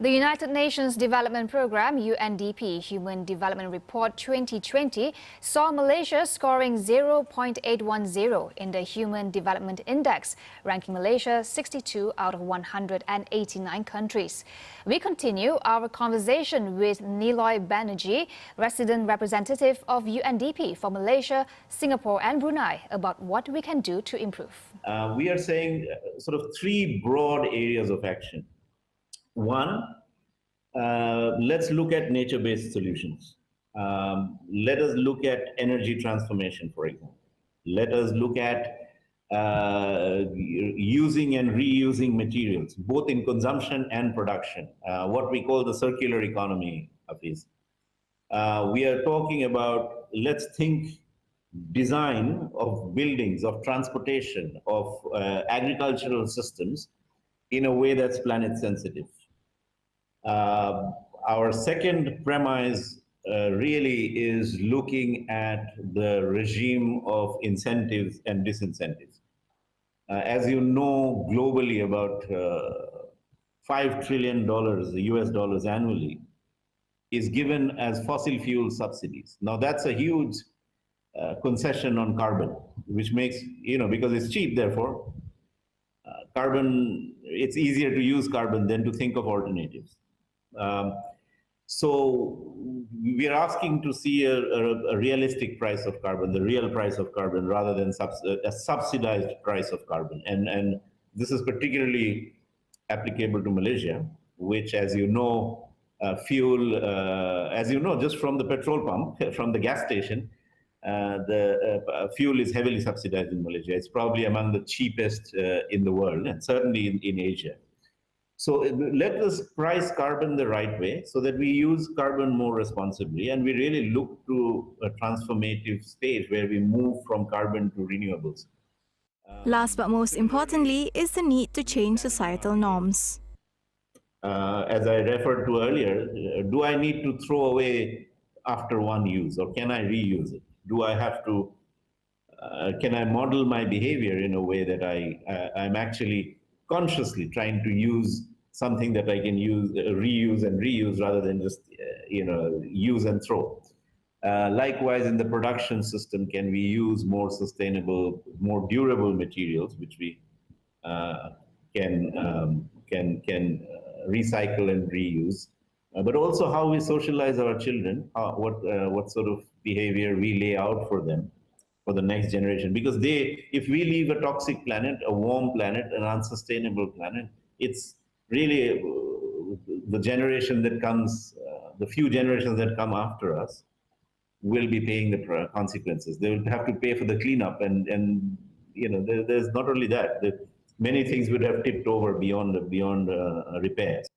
The United Nations Development Programme (UNDP) Human Development Report 2020 saw Malaysia scoring 0.810 in the Human Development Index, ranking Malaysia 62 out of 189 countries. We continue our conversation with Niloy Banerjee, resident representative of UNDP for Malaysia, Singapore and Brunei, about what we can do to improve. We are saying sort of three broad areas of action. One, let's look at nature-based solutions. Let us look at energy transformation, for example. Let us look at using and reusing materials, both in consumption and production, what we call the circular economy, Hafiz. We are talking about, let's think design of buildings, of transportation, of agricultural systems in a way that's planet sensitive. Our second premise really is looking at the regime of incentives and disincentives. As you know, globally, about $5 trillion US dollars annually is given as fossil fuel subsidies. Now that's a huge concession on carbon, which makes, because it's cheap, therefore, carbon, it's easier to use carbon than to think of alternatives. So we are asking to see a realistic price of carbon, the real price of carbon, rather than a subsidized price of carbon. And this is particularly applicable to Malaysia, which, as you know, just from the petrol pump, from the gas station, the fuel is heavily subsidized in Malaysia. It's probably among the cheapest in the world, and certainly in Asia. So let us price carbon the right way so that we use carbon more responsibly, and we really look to a transformative stage where we move from carbon to renewables. Last but most importantly is the need to change societal norms. As I referred to earlier, do I need to throw away after one use, or can I reuse it? Do I have to, can I model my behavior in a way that I'm actually consciously trying to use something that I can use, reuse and reuse, rather than just, use and throw. Likewise, in the production system, can we use more sustainable, more durable materials, which we can recycle and reuse, but also how we socialize our children, what sort of behavior we lay out for them, for the next generation. Because if we leave a toxic planet, a warm planet, an unsustainable planet, it's really the generation that comes, the few generations that come after us will be paying the consequences. They will have to pay for the cleanup, and there's not only that, many things would have tipped over beyond repairs.